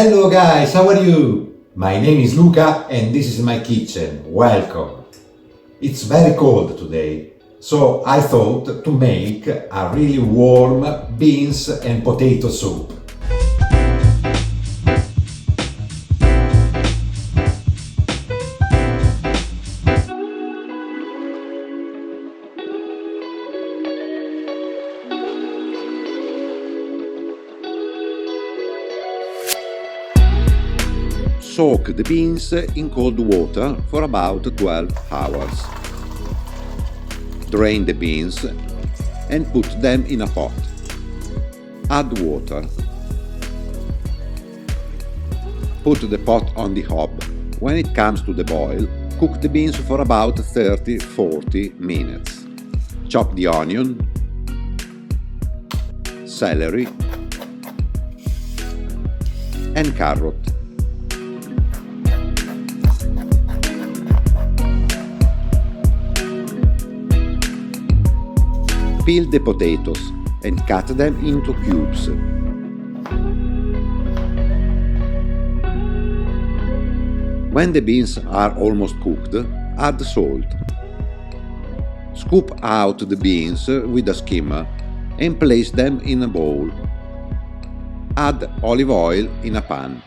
Hello guys, how are you? My name is Luca and this is my kitchen. Welcome. It's very cold today, so I thought to make a really warm beans and potato soup. Soak the beans in cold water for about 12 hours. Drain the beans and put them in a pot. Add water. Put the pot on the hob. When it comes to the boil, cook the beans for about 30-40 minutes. Chop the onion, celery and carrot. Peel the potatoes and cut them into cubes. When the beans are almost cooked, add salt. Scoop out the beans with a skimmer and place them in a bowl. Add olive oil in a pan.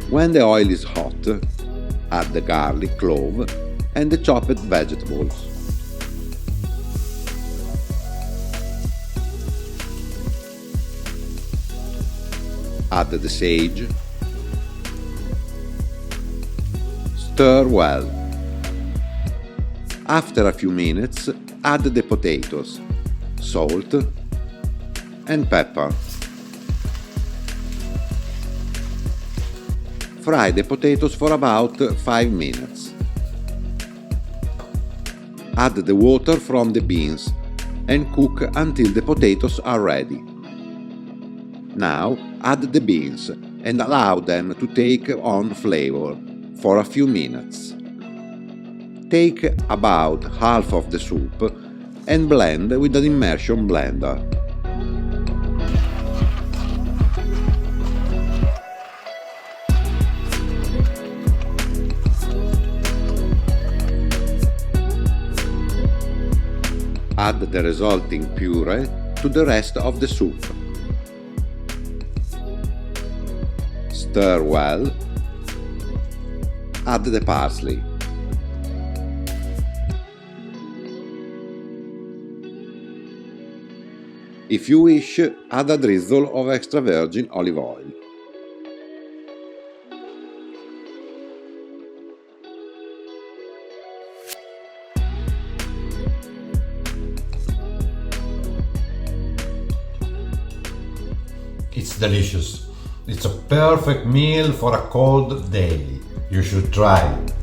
When the oil is hot, add the garlic, clove and the chopped vegetables. Add the sage. Stir well. After a few minutes, add the potatoes, salt and pepper. Fry the potatoes for about 5 minutes. Add the water from the beans and cook until the potatoes are ready. Now add the beans and allow them to take on flavor for a few minutes. Take about half of the soup and blend with an immersion blender. Add the resulting puree to the rest of the soup. Stir well. Add the parsley. If you wish, add a drizzle of extra virgin olive oil. It's delicious. It's a perfect meal for a cold day. You should try it.